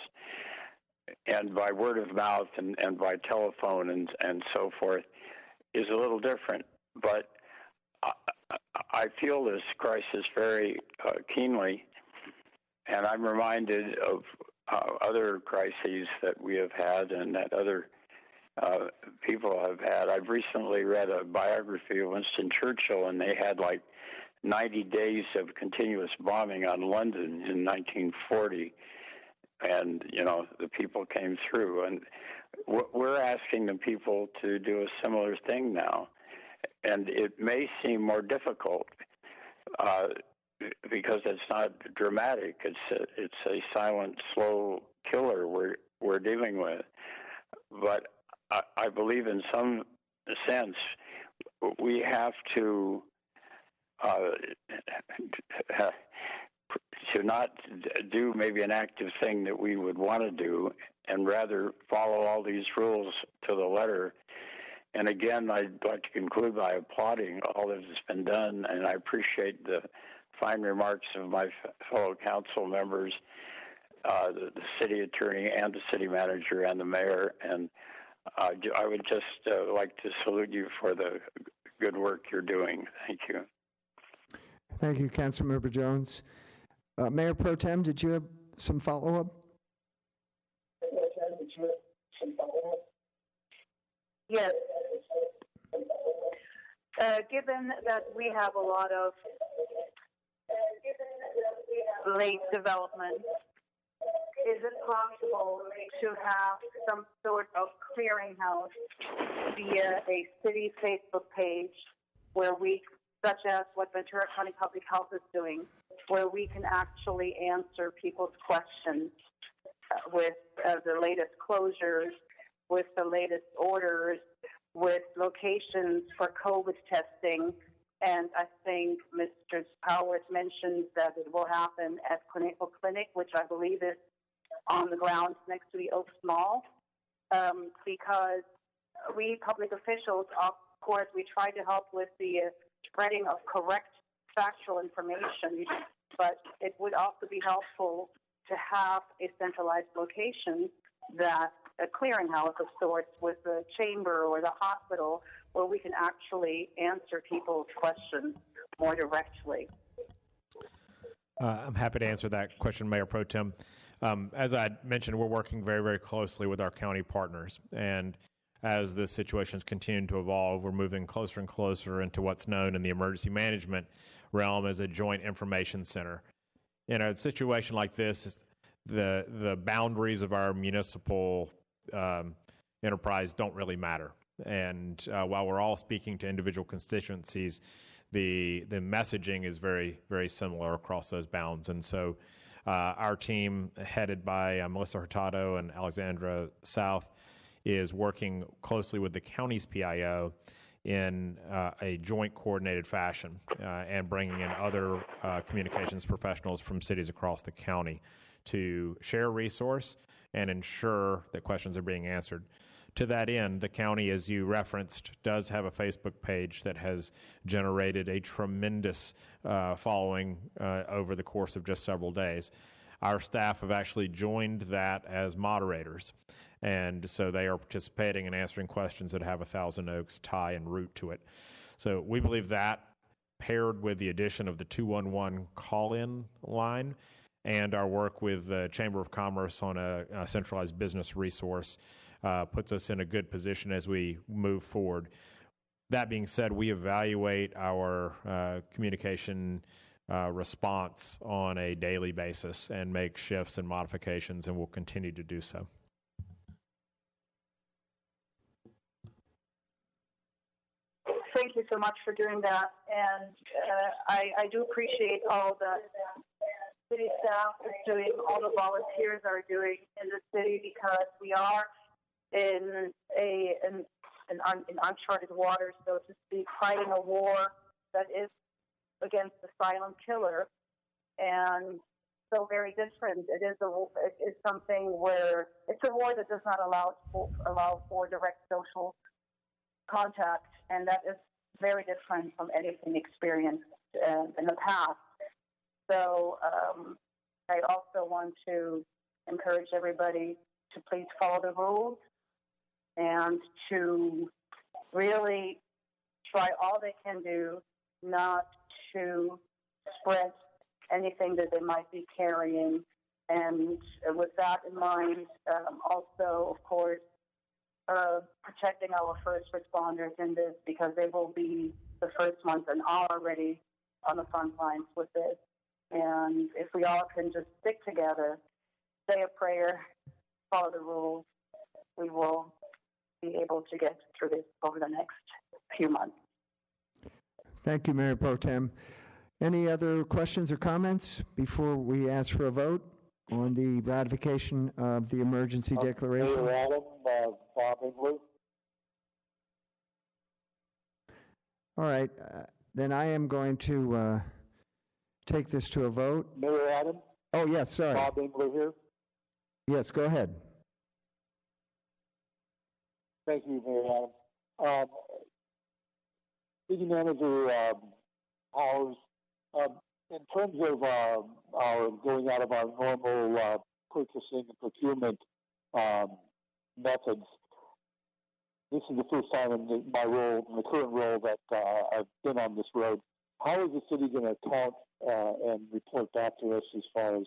and by word of mouth and by telephone and so forth, is a little different. But I feel this crisis very keenly, and I'm reminded of other crises that we have had and that other people have had. I've recently read a biography of Winston Churchill, and they had like 90 days of continuous bombing on London in 1940, and you know, the people came through, and we're asking the people to do a similar thing now, and it may seem more difficult because it's not dramatic. It's a silent, slow killer we're dealing with, but I believe in some sense we have to not do maybe an active thing that we would want to do, and rather follow all these rules to the letter. And again, I'd like to conclude by applauding all that has been done, and I appreciate the fine remarks of my fellow council members, the city attorney and the city manager and the mayor, and I would just like to salute you for the good work you're doing. Thank you. Thank you, Councilmember Jones. Mayor Pro Tem, did you have some follow-up? Yes. Given that we have a lot of late development, is it possible to have some sort of clearinghouse via a city Facebook page where we, such as what Ventura County Public Health is doing, where we can actually answer people's questions with the latest closures, with the latest orders, with locations for COVID testing? And I think Mr. Powers mentioned that it will happen at Conejo Clinic, which I believe is on the grounds next to the Oaks Mall, because we public officials, of course, we try to help with the spreading of correct factual information, but it would also be helpful to have a centralized location, that a clearinghouse of sorts with the chamber or the hospital, where we can actually answer people's questions more directly. I'm happy to answer that question, Mayor Pro Tem. As I mentioned, we're working very, very closely with our county partners. And as this situation is continuing to evolve, we're moving closer and closer into what's known in the emergency management realm as a joint information center. In a situation like this, the boundaries of our municipal enterprise don't really matter. And while we're all speaking to individual constituencies, the messaging is very, very similar across those bounds. And so our team, headed by Melissa Hurtado and Alexandra South, is working closely with the county's PIO in a joint coordinated fashion and bringing in other communications professionals from cities across the county to share resource and ensure that questions are being answered. To that end, the county, as you referenced, does have a Facebook page that has generated a tremendous following over the course of just several days. Our staff have actually joined that as moderators, and so they are participating and answering questions that have a Thousand Oaks tie and root to it. So we believe that paired with the addition of the 211 call-in line and our work with the Chamber of Commerce on a centralized business resource puts us in a good position as we move forward. That being said, we evaluate our communication response on a daily basis and make shifts and modifications, and we'll continue to do so. Thank you so much for doing that, and I do appreciate all the city staff is doing, all the volunteers are doing in the city, because we are in uncharted waters, so to speak, fighting a war that is against the silent killer, and so very different. It is something where it's a war that does not allow for direct social contact, and that is very different from anything experienced in the past. So I also want to encourage everybody to please follow the rules and to really try all they can do not to spread anything that they might be carrying. And with that in mind, also, of course, protecting our first responders in this, because they will be the first ones and are already on the front lines with this. And if we all can just stick together, say a prayer, follow the rules, we will be able to get through this over the next few months. Thank you, Mayor Pro Tem. Any other questions or comments before we ask for a vote on the ratification of the emergency declaration? Mayor Adam, Bob Engler. All right, then I am going to take this to a vote. Mayor Adam. Oh, yes, sorry. Bob Engler here. Yes, go ahead. Thank you, Mayor Adam. City Manager Powers, in terms of our going out of our normal purchasing and procurement methods, this is the first time in my role, in the current role, that I've been on this road. How is the city going to account and report back to us as far as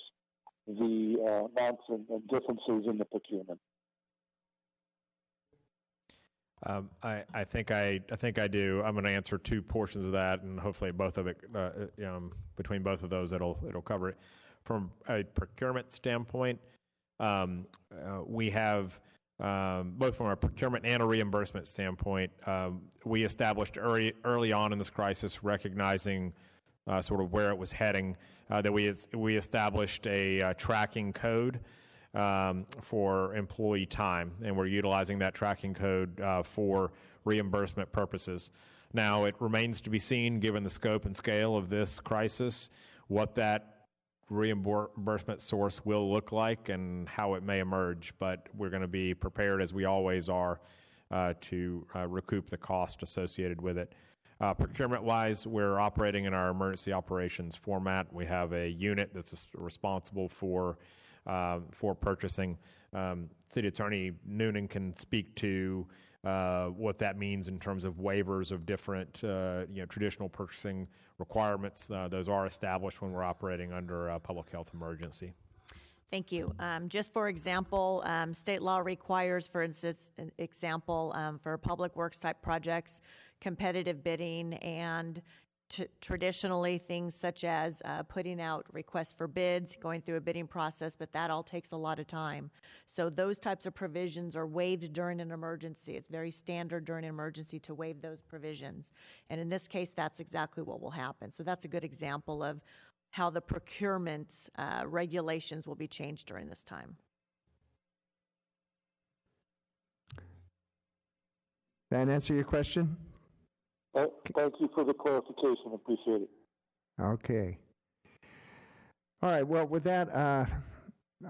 the amounts and differences in the procurement? I think I do. I'm going to answer two portions of that, and hopefully both of it, between both of those, it'll cover it. From a procurement standpoint, we have both from a procurement and a reimbursement standpoint. We established early on in this crisis, recognizing sort of where it was heading, that we established a tracking code for employee time, and we're utilizing that tracking code for reimbursement purposes. Now, it remains to be seen, given the scope and scale of this crisis, what that reimbursement source will look like and how it may emerge, but we're going to be prepared, as we always are, to recoup the cost associated with it. Procurement-wise, we're operating in our emergency operations format. We have a unit that's responsible for purchasing. City Attorney Noonan can speak to what that means in terms of waivers of different traditional purchasing requirements. Those are established when we're operating under a public health emergency. Thank you. Just for example, state law requires, for instance, for public works type projects, competitive bidding, and traditionally things such as putting out requests for bids, going through a bidding process, but that all takes a lot of time. So those types of provisions are waived during an emergency. It's very standard during an emergency to waive those provisions. And in this case, that's exactly what will happen. So that's a good example of how the procurement regulations will be changed during this time. That answer your question? Thank you for the clarification. Appreciate it. Okay. All right. Well, with that,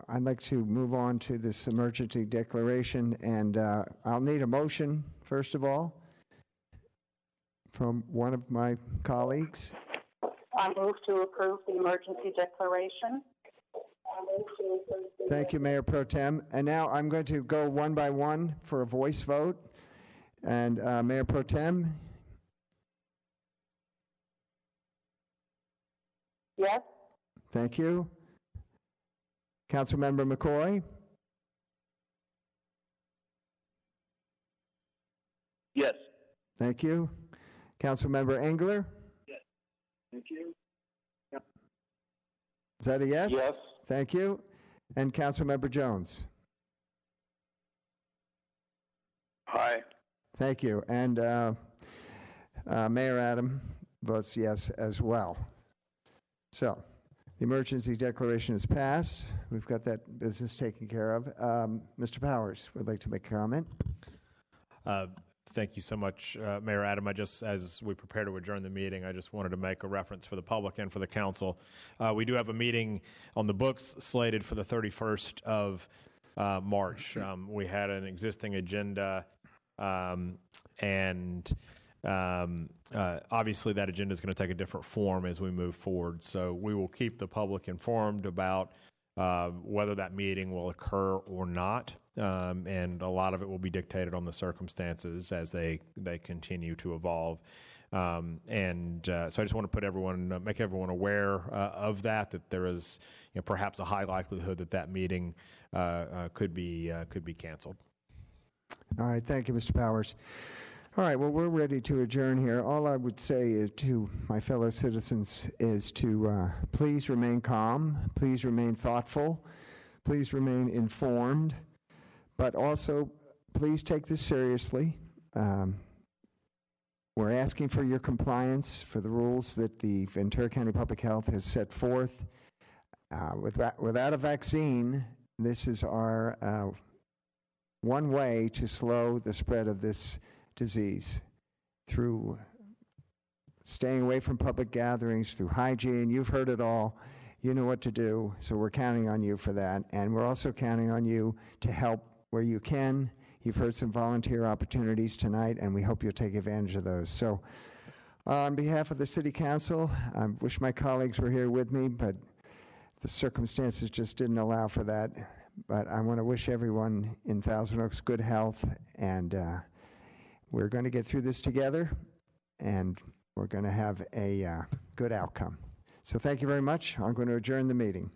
I'd like to move on to this emergency declaration, and I'll need a motion, first of all, from one of my colleagues. I move to approve the emergency declaration. Thank you, Mayor Pro Tem. And now I'm going to go one by one for a voice vote. And Mayor Pro Tem, Yes? Thank you. Councilmember McCoy? Yes. Thank you. Councilmember Engler? Thank you. Is that a yes? Yes. Thank you. And Councilmember Jones? Aye. Thank you. And Mayor Adam votes yes as well. So the emergency declaration is passed. We've got that business taken care of. Mr. Powers would like to make a comment. Thank you so much, Mayor Adam. As we prepare to adjourn the meeting, I just wanted to make a reference for the public and for the council. We do have a meeting on the books slated for the 31st of March. We had an existing agenda, and obviously that agenda is going to take a different form as we move forward. So we will keep the public informed about whether that meeting will occur or not. And a lot of it will be dictated on the circumstances as they continue to evolve. So I just want to make everyone aware of that there is perhaps a high likelihood that meeting could be canceled. All right. Thank you, Mr. Powers. All right. Well, we're ready to adjourn here. All I would say is to my fellow citizens is to please remain calm, please remain thoughtful, please remain informed, but also please take this seriously. We're asking for your compliance for the rules that the Ventura County Public Health has set forth. Without a vaccine, this is our one way to slow the spread of this disease through staying away from public gatherings, through hygiene. You've heard it all. You know what to do, so we're counting on you for that. And we're also counting on you to help where you can. You've heard some volunteer opportunities tonight, and we hope you'll take advantage of those. So on behalf of the City Council, I wish my colleagues were here with me, but the circumstances just didn't allow for that. But I want to wish everyone in Thousand Oaks good health, and we're going to get through this together, and we're going to have a good outcome. So thank you very much. I'm going to adjourn the meeting.